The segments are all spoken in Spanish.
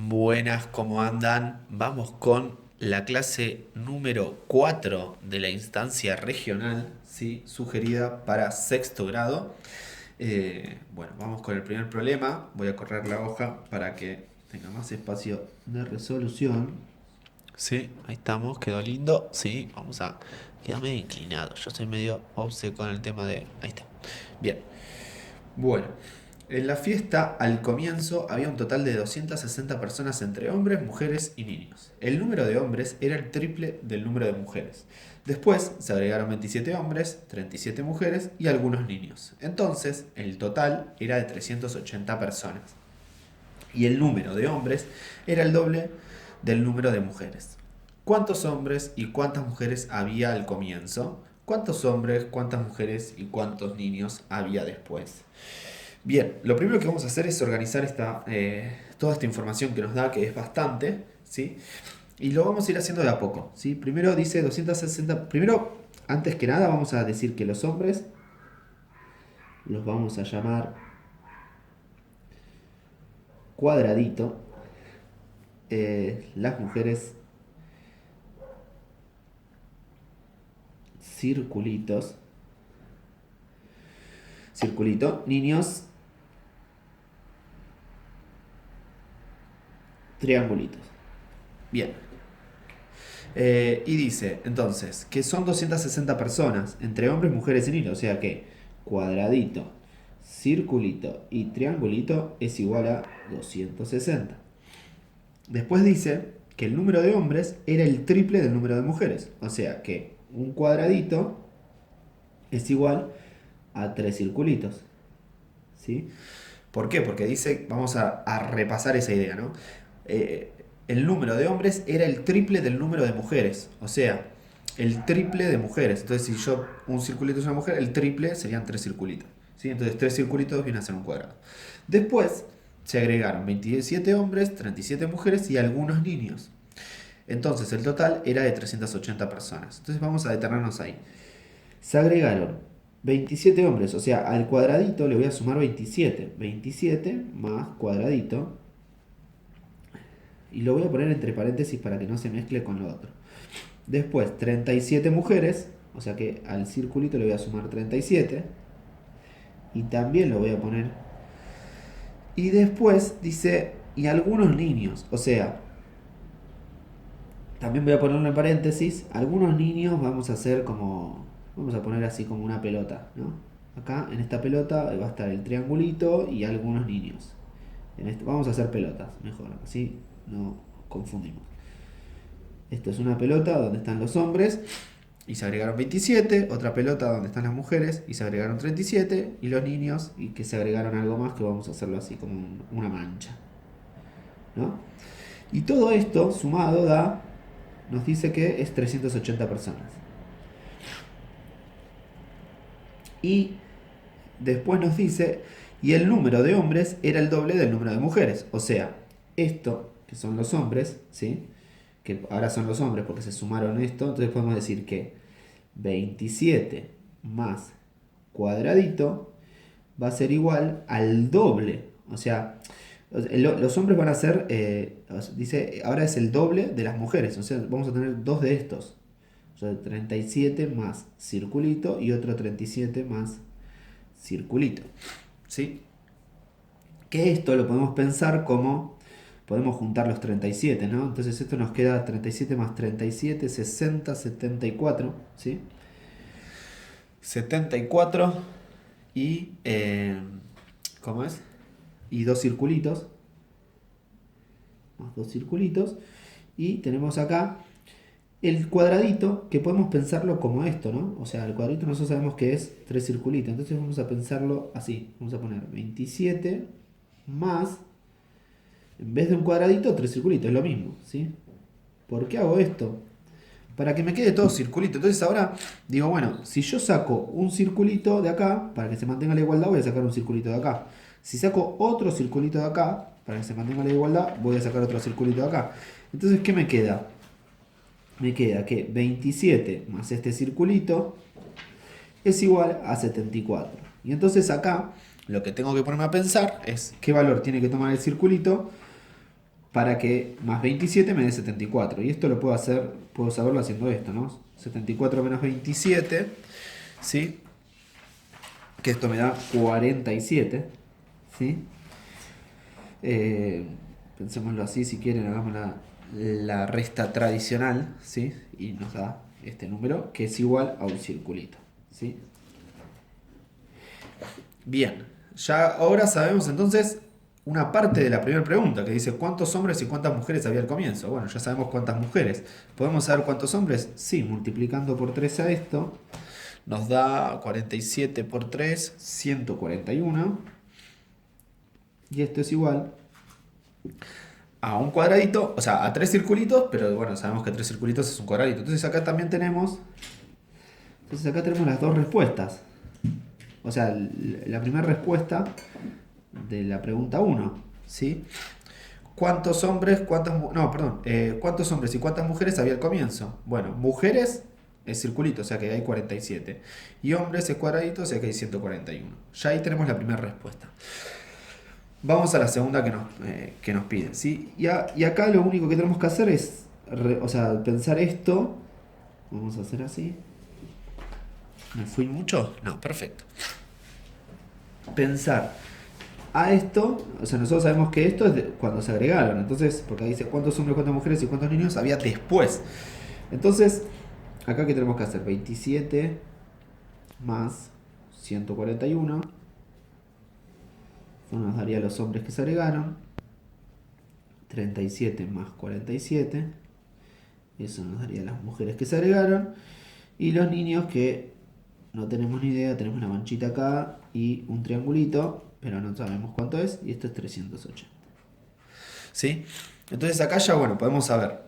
Buenas, ¿cómo andan? Vamos con la clase número 4 de la instancia regional, ¿sí? Sugerida para sexto grado. Bueno, vamos con el primer problema. Voy a correr la hoja para que tenga más espacio de resolución. Sí, ahí estamos, quedó lindo. Sí, vamos a... Queda medio inclinado. Yo soy medio obse con el tema de... Ahí está. Bien. Bueno, en la fiesta al comienzo había un total de 260 personas entre hombres, mujeres y niños. El número de hombres era el triple del número de mujeres. Después se agregaron 27 hombres, 37 mujeres y algunos niños. Entonces, el total era de 380 personas. Y el número de hombres era el doble del número de mujeres. ¿Cuántos hombres y cuántas mujeres había al comienzo? ¿Cuántos hombres, cuántas mujeres y cuántos niños había después? Bien, lo primero que vamos a hacer es organizar toda esta información que nos da, que es bastante, ¿sí? Y lo vamos a ir haciendo de a poco, ¿sí? Primero dice 260. Primero, antes que nada, vamos a decir que los hombres los vamos a llamar cuadradito, las mujeres circulitos, circulito, niños triangulitos. Bien. Y dice, entonces, que son 260 personas, entre hombres, mujeres y niños. O sea que cuadradito, circulito y triangulito es igual a 260. Después dice que el número de hombres era el triple del número de mujeres. O sea que un cuadradito es igual a 3 circulitos. ¿Sí? ¿Por qué? Porque dice, vamos a repasar esa idea, ¿no? El número de hombres era el triple del número de mujeres. O sea, el triple de mujeres. Entonces, si yo un circulito es una mujer, el triple serían 3 circulitos. ¿Sí? Entonces, 3 circulitos vienen a ser un cuadrado. Después, se agregaron 27 hombres, 37 mujeres y algunos niños. Entonces, el total era de 380 personas. Entonces, vamos a detenernos ahí. Se agregaron 27 hombres, o sea, al cuadradito le voy a sumar 27. 27 más cuadradito. Y lo voy a poner entre paréntesis para que no se mezcle con lo otro. Después, 37 mujeres, o sea que al circulito le voy a sumar 37. Y también lo voy a poner. Y después dice, y algunos niños, o sea, también voy a ponerlo en paréntesis, algunos niños vamos a hacer como, vamos a poner así como una pelota, ¿no? Acá en esta pelota va a estar el triangulito y algunos niños. Vamos a hacer pelotas, mejor, así no confundimos. Esto es una pelota donde están los hombres y se agregaron 27, otra pelota donde están las mujeres y se agregaron 37 y los niños y que se agregaron algo más que vamos a hacerlo así como una mancha, ¿no? Y todo esto sumado nos dice que es 380 personas. Y después nos dice, y el número de hombres era el doble del número de mujeres. O sea, esto, que son los hombres, ¿sí? Que ahora son los hombres porque se sumaron esto, entonces podemos decir que 27 más cuadradito va a ser igual al doble. O sea, los hombres van a ser, dice, ahora es el doble de las mujeres. O sea, vamos a tener dos de estos. O sea, 37 más circulito y otro 37 más circulito. ¿Sí? Que esto lo podemos pensar como, podemos juntar los 37, ¿no? Entonces esto nos queda 37 más 37, 60, 74, ¿sí? 74 y, ¿cómo es? Y dos circulitos, más dos circulitos, y tenemos acá el cuadradito, que podemos pensarlo como esto, ¿no? O sea, el cuadradito nosotros sabemos que es tres circulitos, entonces vamos a pensarlo así, vamos a poner 27 más, en vez de un cuadradito, tres circulitos, es lo mismo, ¿sí? ¿Por qué hago esto? Para que me quede todo circulito. Entonces ahora digo, bueno, si yo saco un circulito de acá, para que se mantenga la igualdad, voy a sacar un circulito de acá. Si saco otro circulito de acá, para que se mantenga la igualdad, voy a sacar otro circulito de acá. Entonces, ¿qué me queda? Me queda que 27 más este circulito es igual a 74. Y entonces acá lo que tengo que ponerme a pensar es qué valor tiene que tomar el circulito para que más 27 me dé 74. Y esto lo puedo hacer, puedo saberlo haciendo esto, ¿no? 74 menos 27, ¿sí? Que esto me da 47, ¿sí? Pensémoslo así, si quieren, hagamos la resta tradicional, ¿sí? Y nos da este número que es igual a un circulito, ¿sí? Bien, ya ahora sabemos entonces una parte de la primera pregunta que dice ¿cuántos hombres y cuántas mujeres había al comienzo? Bueno, ya sabemos cuántas mujeres. ¿Podemos saber cuántos hombres? Sí, multiplicando por 3 a esto nos da 47 por 3, 141. Y esto es igual a un cuadradito, o sea, a 3 circulitos, pero bueno, sabemos que 3 circulitos es un cuadradito. Entonces acá también tenemos, las dos respuestas. O sea, la primera respuesta de la pregunta 1, ¿sí? ¿Cuántos hombres, cuántos hombres y cuántas mujeres había al comienzo? Bueno, mujeres es circulito, o sea que hay 47. Y hombres es cuadradito, o sea que hay 141. Ya ahí tenemos la primera respuesta. Vamos a la segunda que nos piden, ¿sí? Y acá lo único que tenemos que hacer es, pensar esto. Vamos a hacer así. ¿Me fui mucho? No, perfecto. Pensar a esto, o sea, nosotros sabemos que esto es cuando se agregaron, entonces, porque ahí dice cuántos hombres, cuántas mujeres y cuántos niños había después. Entonces, acá ¿qué tenemos que hacer? 27 más 141. Eso nos daría los hombres que se agregaron. 37 más 47. Eso nos daría las mujeres que se agregaron. Y los niños que no tenemos ni idea, tenemos una manchita acá y un triangulito, pero no sabemos cuánto es, y esto es 380. ¿Sí? Entonces acá ya, bueno, podemos saber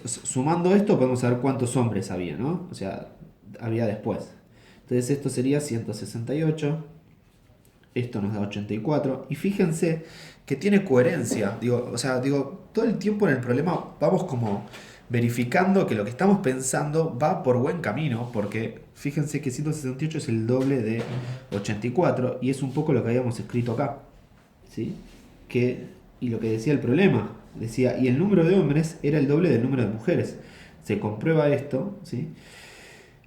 sumando esto podemos saber cuántos hombres había, ¿no? O sea, había después. Entonces esto sería 168, esto nos da 84, y fíjense que tiene coherencia. Digo, todo el tiempo en el problema vamos como verificando que lo que estamos pensando va por buen camino, porque fíjense que 168 es el doble de 84 y es un poco lo que habíamos escrito acá, ¿sí? Y lo que decía el problema, decía, y el número de hombres era el doble del número de mujeres. Se comprueba esto, ¿sí?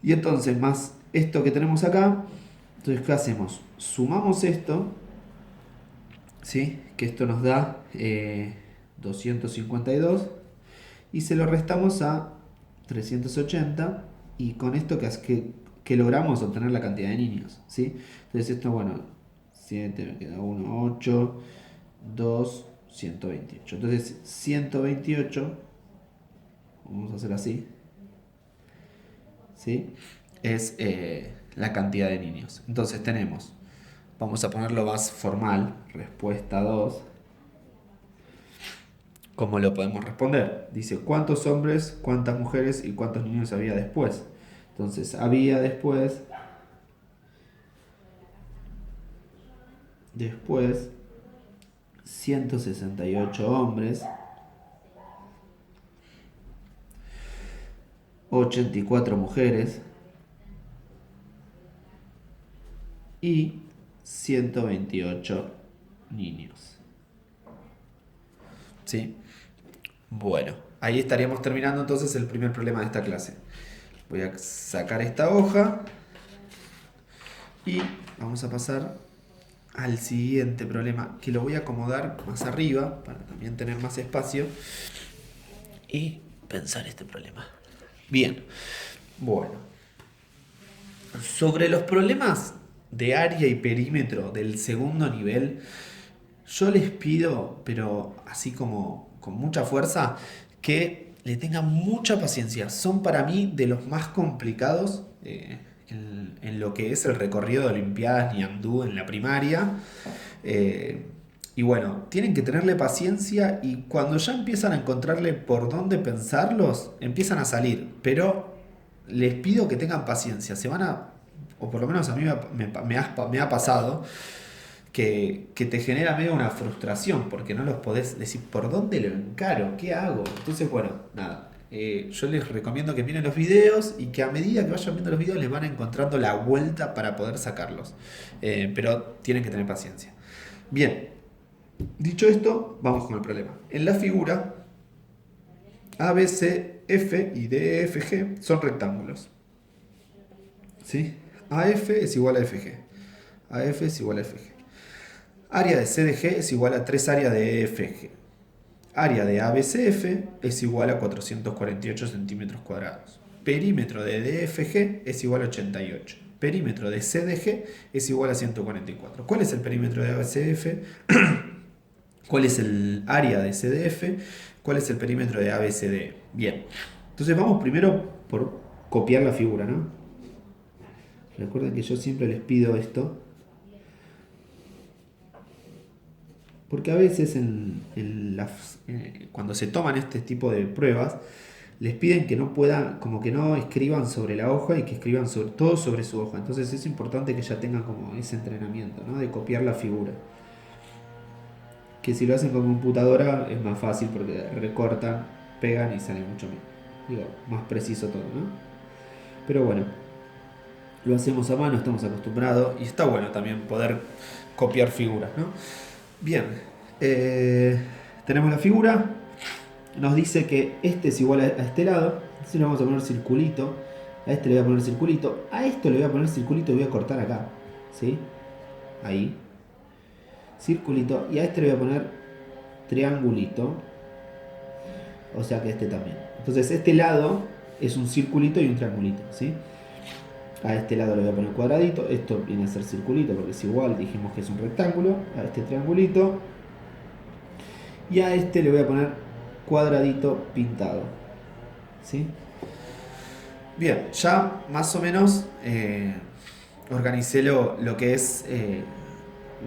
Y entonces, más esto que tenemos acá, entonces, ¿qué hacemos? Sumamos esto, ¿sí? Que esto nos da 252 y se lo restamos a 380 y con esto que logramos obtener la cantidad de niños, ¿sí? Entonces esto, bueno, 7, me queda 1, 8, 2, 128. Entonces 128, vamos a hacer así, ¿sí? Es la cantidad de niños. Entonces tenemos, vamos a ponerlo más formal, respuesta 2. ¿Cómo lo podemos responder? Dice, ¿cuántos hombres, cuántas mujeres y cuántos niños había después? Entonces, había después 168 hombres, 84 mujeres y 128 niños. ¿Sí? Bueno, ahí estaríamos terminando entonces el primer problema de esta clase. Voy a sacar esta hoja y vamos a pasar al siguiente problema, que lo voy a acomodar más arriba para también tener más espacio y pensar este problema. Bien, bueno. Sobre los problemas de área y perímetro del segundo nivel, yo les pido, pero así como con mucha fuerza, que le tengan mucha paciencia. Son para mí de los más complicados en lo que es el recorrido de Olimpiadas Niandú en la primaria. Y bueno, tienen que tenerle paciencia y cuando ya empiezan a encontrarle por dónde pensarlos, empiezan a salir. Pero les pido que tengan paciencia. O por lo menos a mí me ha pasado, que te genera medio una frustración porque no los podés decir por dónde lo encaro, qué hago. Entonces, bueno, nada. Yo les recomiendo que miren los videos y que a medida que vayan viendo los videos les van encontrando la vuelta para poder sacarlos. Pero tienen que tener paciencia. Bien, Dicho esto, vamos con el problema. En la figura, A, B, C, F y D, E, F, G son rectángulos. ¿Sí? AF es igual a FG. AF es igual a FG. Área de CDG es igual a 3 áreas de EFG. Área de ABCF es igual a 448 centímetros cuadrados. Perímetro de DFG es igual a 88. Perímetro de CDG es igual a 144. ¿Cuál es el perímetro de ABCF? ¿Cuál es el área de CDF? ¿Cuál es el perímetro de ABCD? Bien. Entonces vamos primero por copiar la figura, ¿no? Recuerden que yo siempre les pido esto. Porque a veces cuando se toman este tipo de pruebas, les piden que no puedan, como que no escriban sobre la hoja y que escriban todo sobre su hoja. Entonces es importante que ya tengan como ese entrenamiento, ¿no? De copiar la figura. Que si lo hacen con computadora es más fácil porque recortan, pegan y sale mucho más preciso todo, ¿no? Pero bueno, lo hacemos a mano, estamos acostumbrados y está bueno también poder copiar figuras, ¿no? Bien, tenemos la figura, nos dice que este es igual a este lado, entonces le vamos a poner circulito, a este le voy a poner circulito, a esto le voy a poner circulito y voy a cortar acá, ¿sí? Ahí, circulito, y a este le voy a poner triangulito, o sea que este también. Entonces este lado es un circulito y un triangulito, ¿sí? A este lado le voy a poner cuadradito, esto viene a ser circulito porque es igual, dijimos que es un rectángulo, a este triangulito, y a este le voy a poner cuadradito pintado, ¿sí? Bien, ya más o menos organicé lo que es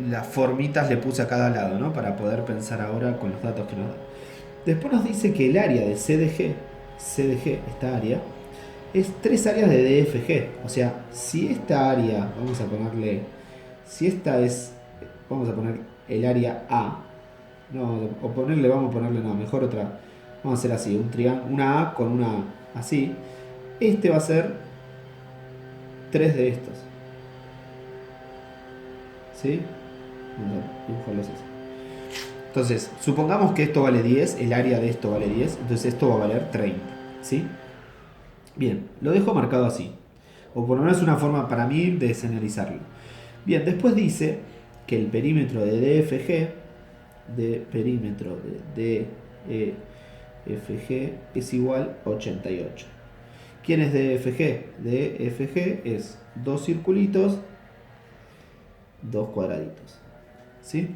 las formitas, le puse a cada lado, ¿no? Para poder pensar ahora con los datos que nos da. Después nos dice que el área de CDG, esta área, es 3 áreas de DFG. O sea, si esta área, vamos a ponerle, si esta es, vamos a poner el área A, no, o ponerle, vamos a ponerle, no, mejor otra, vamos a hacer así, un triángulo, una A con una así. Este va a ser 3 de estos. ¿Sí? Vamos a dibujarlos así. Entonces, supongamos que esto vale 10, el área de esto vale 10, entonces esto va a valer 30, ¿sí? Bien, lo dejo marcado así. O por lo menos una forma para mí de señalizarlo. Bien, después dice que el perímetro de DFG, DFG es igual a 88. ¿Quién es DFG? DFG es 2 circulitos, 2 cuadraditos. ¿Sí?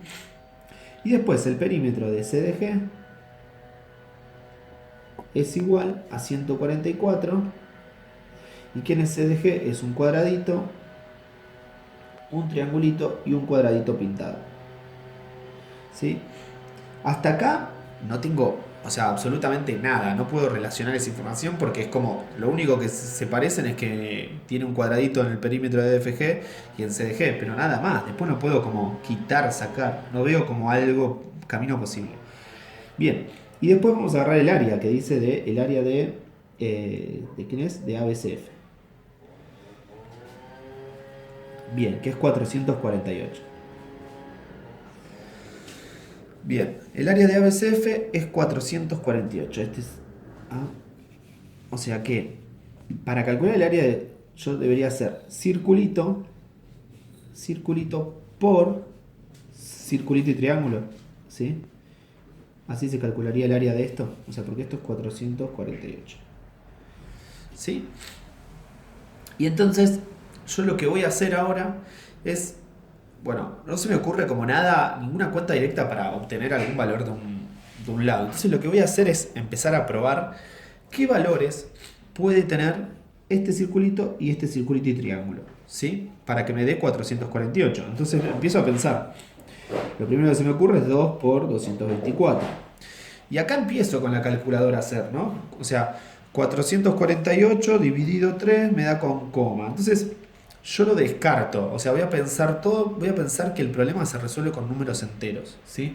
Y después el perímetro de CDG es igual a 144. ¿Y quién es CDG? Es un cuadradito, un triangulito y un cuadradito pintado. ¿Sí? Hasta acá no tengo, o sea, absolutamente nada. No puedo relacionar esa información porque es como, lo único que se parecen es que tiene un cuadradito en el perímetro de DFG y en CDG, pero nada más. Después no puedo como quitar, sacar. No veo como algo, camino posible. Bien, y después vamos a agarrar el área que dice el área ¿de quién es? De ABCF. Bien, que es 448. Bien, el área de ABCF es 448. Este es A. O sea que para calcular el área yo debería hacer circulito por circulito y triángulo, ¿sí? Así se calcularía el área de esto, o sea, porque esto es 448. ¿Sí? Y entonces yo lo que voy a hacer ahora es, bueno, no se me ocurre como nada, ninguna cuenta directa para obtener algún valor de un lado. Entonces lo que voy a hacer es empezar a probar qué valores puede tener este circulito y triángulo, ¿sí? Para que me dé 448. Entonces empiezo a pensar. Lo primero que se me ocurre es 2 por 224. Y acá empiezo con la calculadora a hacer, ¿no? O sea, 448 dividido 3 me da con coma. Entonces yo lo descarto. O sea, voy a pensar que el problema se resuelve con números enteros, ¿sí?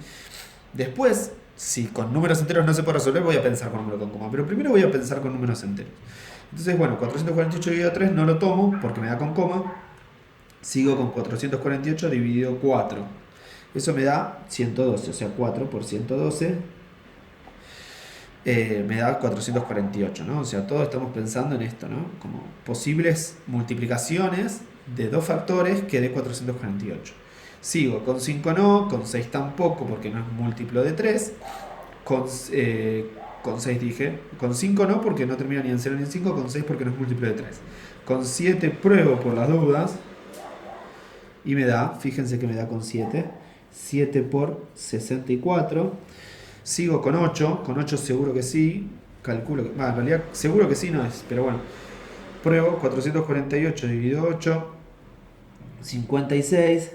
Después, si con números enteros no se puede resolver, voy a pensar con números con coma. Pero primero voy a pensar con números enteros. Entonces, bueno, 448 dividido 3 no lo tomo porque me da con coma. Sigo con 448 dividido 4. Eso me da 112, o sea, 4 por 112 me da 448, ¿no? O sea, todos estamos pensando en esto, ¿no? Como posibles multiplicaciones de dos factores que dé 448. Sigo con 5 no, con 6 tampoco porque no es múltiplo de 3. Con 6 dije, con 5 no porque no termina ni en 0 ni en 5, con 6 porque no es múltiplo de 3. Con 7 pruebo por las dudas y me da, fíjense que me da con 7, 7 por 64. Sigo con 8 seguro que sí, calculo que, en realidad seguro que sí no es, pero bueno, pruebo 448 dividido 8, 56.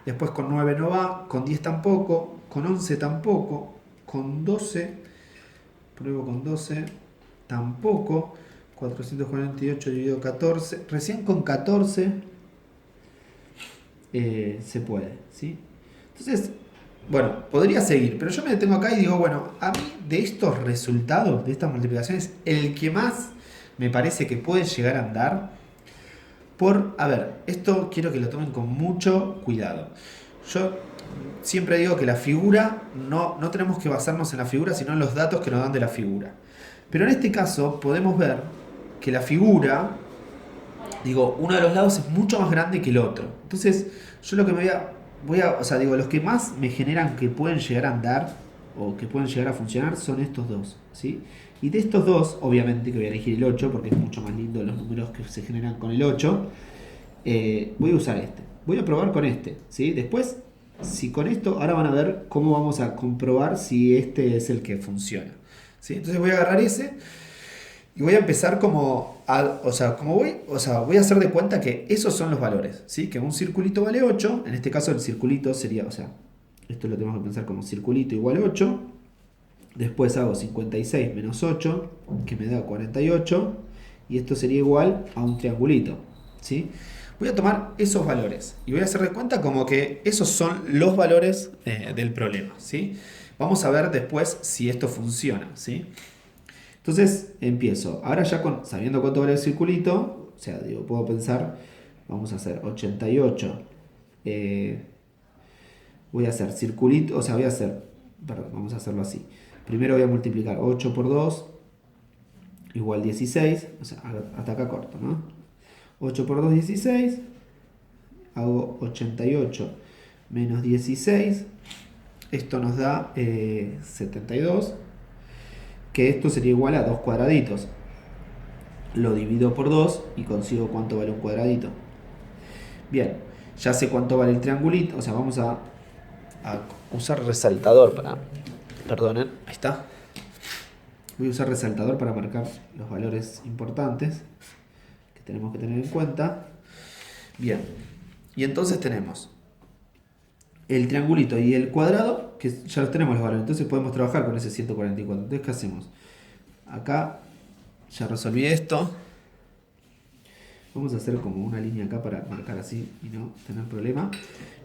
Después con 9 no va, con 10 tampoco, con 11 tampoco, con 12, pruebo con 12, tampoco, 448 dividido 14, recién con 14 se puede, ¿sí? Entonces, bueno, podría seguir, pero yo me detengo acá y digo, bueno, a mí de estos resultados, de estas multiplicaciones, el que más me parece que puede llegar a andar a ver, esto quiero que lo tomen con mucho cuidado. Yo siempre digo que la figura, no tenemos que basarnos en la figura, sino en los datos que nos dan de la figura. Pero en este caso podemos ver que la figura, digo, uno de los lados es mucho más grande que el otro. Entonces, yo lo que o sea, digo, los que más me generan que pueden llegar a andar o que pueden llegar a funcionar son estos dos, ¿sí? Y de estos dos, obviamente que voy a elegir el 8 porque es mucho más lindo los números que se generan con el 8. Voy a usar este. Voy a probar con este, ¿sí? Después, si con esto, ahora van a ver cómo vamos a comprobar si este es el que funciona, ¿sí? Entonces voy a agarrar ese y voy a empezar voy a hacer de cuenta que esos son los valores, ¿sí? Que un circulito vale 8, en este caso el circulito sería, o sea, esto lo tenemos que pensar como circulito igual a 8. Después hago 56 menos 8, que me da 48, y esto sería igual a un triangulito, ¿sí? Voy a tomar esos valores y voy a hacer de cuenta como que esos son los valores del problema, ¿sí? Vamos a ver después si esto funciona, ¿sí? Entonces empiezo. Ahora ya sabiendo cuánto vale el circulito, o sea, digo, puedo pensar, vamos a hacer 88. Voy a hacer circulito, o sea, perdón, vamos a hacerlo así. Primero voy a multiplicar 8 por 2 igual 16, o sea, hasta acá corto, ¿no? 8 por 2, 16. Hago 88 menos 16. Esto nos da 72. Que esto sería igual a 2 cuadraditos. Lo divido por 2 y consigo cuánto vale un cuadradito. Bien, ya sé cuánto vale el triangulito. O sea, vamos a usar resaltador para... Perdonen, ahí está. Voy a usar resaltador para marcar los valores importantes que tenemos que tener en cuenta. Bien, y entonces tenemos el triangulito y el cuadrado, que ya los tenemos los valores, entonces podemos trabajar con ese 144. Entonces, ¿qué hacemos? Acá ya resolví esto. Vamos a hacer como una línea acá para marcar así y no tener problema.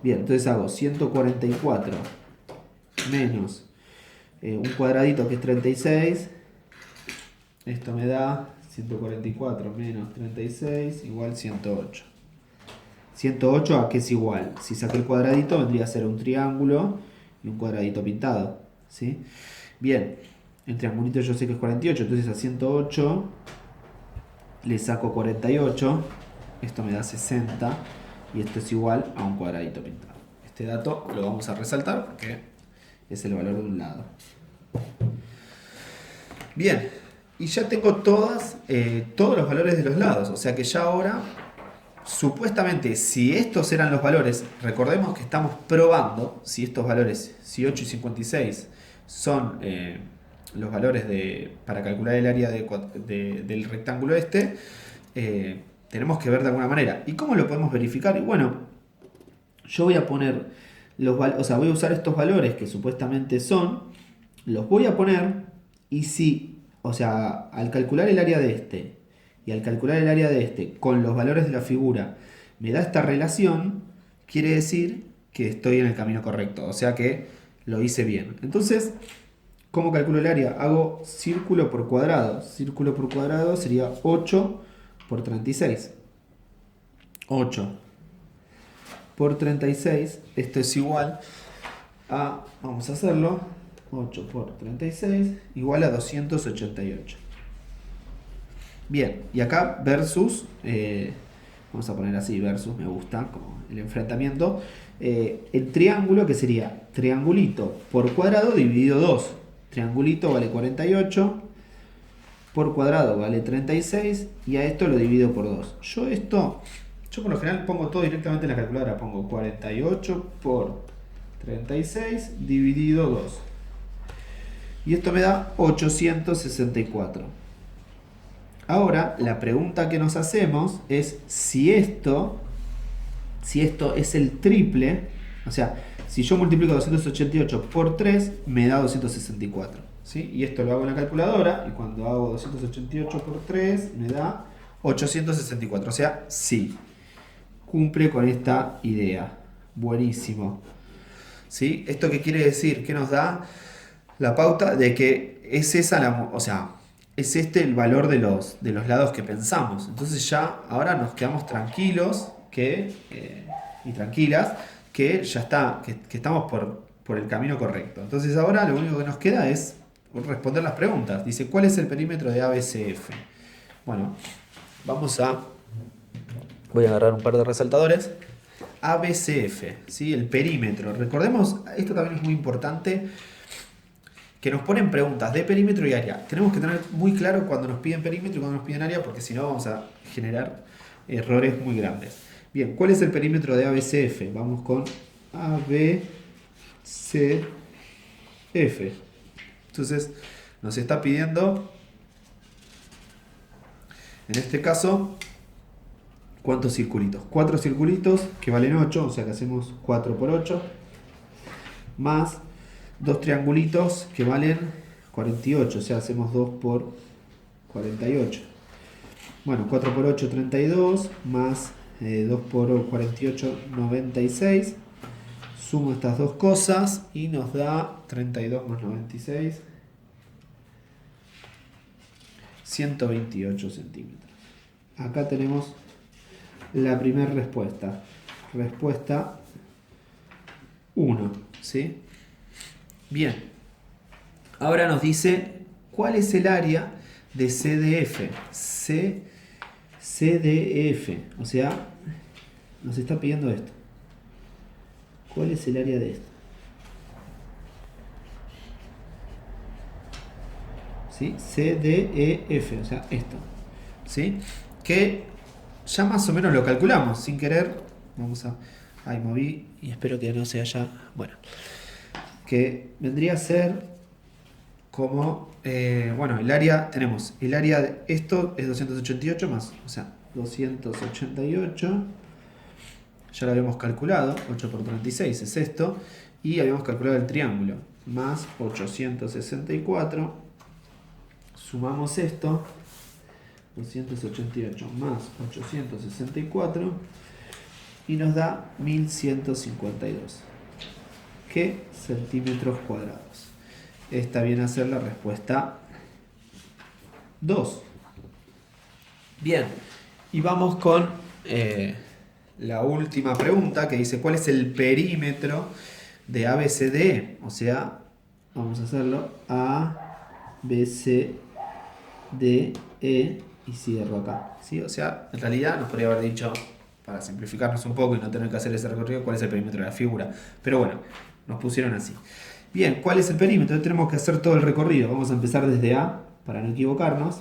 Bien, entonces hago 144 menos un cuadradito que es 36. Esto me da 144 menos 36 igual 108. 108 a qué es igual. Si saqué el cuadradito vendría a ser un triángulo y un cuadradito pintado, ¿sí? Bien, el triangulito yo sé que es 48, entonces a 108 le saco 48, esto me da 60 y esto es igual a un cuadradito pintado. Este dato lo vamos a resaltar porque es el valor de un lado. Bien, y ya tengo todos los valores de los lados, o sea que ya ahora, supuestamente, si estos eran los valores, recordemos que estamos probando si estos valores, si 8 y 56 son los valores para calcular el área del rectángulo este, tenemos que ver de alguna manera. ¿Y cómo lo podemos verificar? Y bueno, yo voy a poner voy a usar estos valores que supuestamente son, los voy a poner y si, o sea, al calcular el área de este y al calcular el área de este con los valores de la figura me da esta relación, quiere decir que estoy en el camino correcto, o sea que lo hice bien. Entonces, ¿cómo calculo el área? Hago círculo por cuadrado. Círculo por cuadrado sería 8 por 36. 8 por 36. Esto es igual a, vamos a hacerlo, 8 por 36 igual a 288. Bien, y acá versus, vamos a poner así, versus, me gusta, como el enfrentamiento. El triángulo, que sería triangulito por cuadrado dividido 2. Triangulito vale 48, por cuadrado vale 36, y a esto lo divido por 2. Yo por lo general pongo todo directamente en la calculadora. Pongo 48 por 36 dividido 2. Y esto me da 864. Ahora, la pregunta que nos hacemos es si esto es el triple. O sea, si yo multiplico 288 por 3, me da 264. ¿Sí? Y esto lo hago en la calculadora, y cuando hago 288 por 3, me da 864. O sea, sí, cumple con esta idea. Buenísimo. ¿Sí? ¿Esto qué quiere decir? Que nos da la pauta de que es esa o sea, es este el valor de los lados que pensamos. Entonces ya ahora nos quedamos tranquilos y tranquilas que ya está, que estamos por el camino correcto. Entonces ahora lo único que nos queda es responder las preguntas. Dice, ¿cuál es el perímetro de ABCF? Bueno, voy a agarrar un par de resaltadores. ABCF, ¿sí? El perímetro. Recordemos, esto también es muy importante, que nos ponen preguntas de perímetro y área. Tenemos que tener muy claro cuando nos piden perímetro y cuando nos piden área, porque si no vamos a generar errores muy grandes. Bien, ¿cuál es el perímetro de ABCF? Vamos con ABCF. Entonces, nos está pidiendo, en este caso, ¿cuántos circulitos? 4 circulitos que valen 8, o sea que hacemos 4 por 8, más 2 triangulitos que valen 48, o sea hacemos 2 por 48. Bueno, 4 por 8, 32, más 2 por 48, 96. Sumo estas dos cosas y nos da 32 más 96, 128 centímetros. Acá tenemos la primera respuesta. Respuesta 1, ¿sí? Bien. Ahora nos dice cuál es el área de CDF. CDF. O sea, nos está pidiendo esto. ¿Cuál es el área de esto? ¿Sí? CDEF, o sea, esto. ¿Sí? Que ya más o menos lo calculamos, sin querer. Vamos a... Ahí moví y espero que no se haya... Bueno. Que vendría a ser como... bueno, el área... Tenemos el área de esto es 288 más... O sea, 288... Ya lo habíamos calculado. 8 por 36 es esto. Y habíamos calculado el triángulo. Más 864. Sumamos esto. 288 más 864 y nos da 1152. ¿Qué centímetros cuadrados? Esta viene a ser la respuesta 2. Bien, y vamos con la última pregunta que dice ¿cuál es el perímetro de ABCDE? O sea, vamos a hacerlo ABCDE y cierro acá, ¿sí? O sea, en realidad nos podría haber dicho, para simplificarnos un poco y no tener que hacer ese recorrido, cuál es el perímetro de la figura. Pero bueno, nos pusieron así. Bien, ¿cuál es el perímetro? Tenemos que hacer todo el recorrido. Vamos a empezar desde A, para no equivocarnos.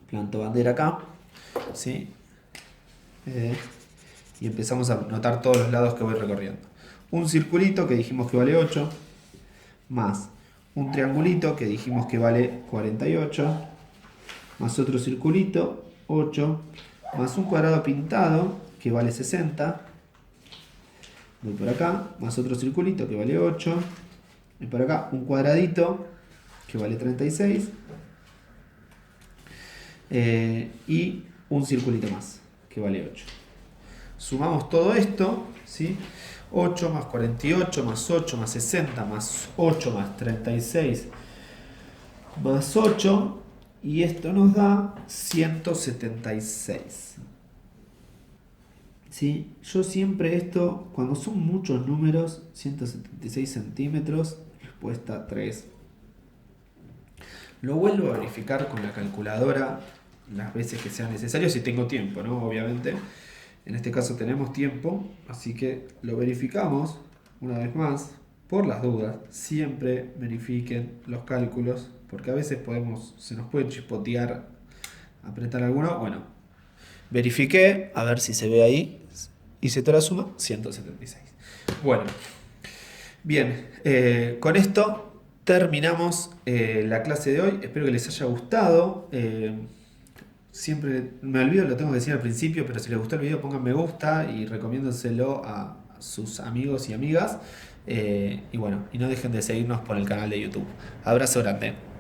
Planto bandera acá, ¿sí? Y empezamos a notar todos los lados que voy recorriendo. Un circulito que dijimos que vale 8, más un triangulito que dijimos que vale 48, más otro circulito, 8, más un cuadrado pintado, que vale 60. Voy por acá, más otro circulito, que vale 8. Voy por acá, un cuadradito, que vale 36. Y un circulito más, que vale 8. Sumamos todo esto, ¿sí? 8 más 48, más 8, más 60, más 8, más 36, más 8... Y esto nos da 176. Sí, yo siempre esto, cuando son muchos números, 176 centímetros, respuesta 3. Lo vuelvo a verificar con la calculadora las veces que sea necesario, si tengo tiempo, ¿no? Obviamente. En este caso tenemos tiempo, así que lo verificamos una vez más. Por las dudas, siempre verifiquen los cálculos, porque a veces se nos puede chispotear, apretar alguno. Bueno, verifiqué, a ver si se ve ahí. Hice toda la suma, 176. Bueno, bien, con esto terminamos la clase de hoy. Espero que les haya gustado. Siempre me olvido, lo tengo que decir al principio, pero si les gustó el video pongan me gusta y recomiéndenselo a sus amigos y amigas. Y bueno, y no dejen de seguirnos por el canal de YouTube. Abrazo grande.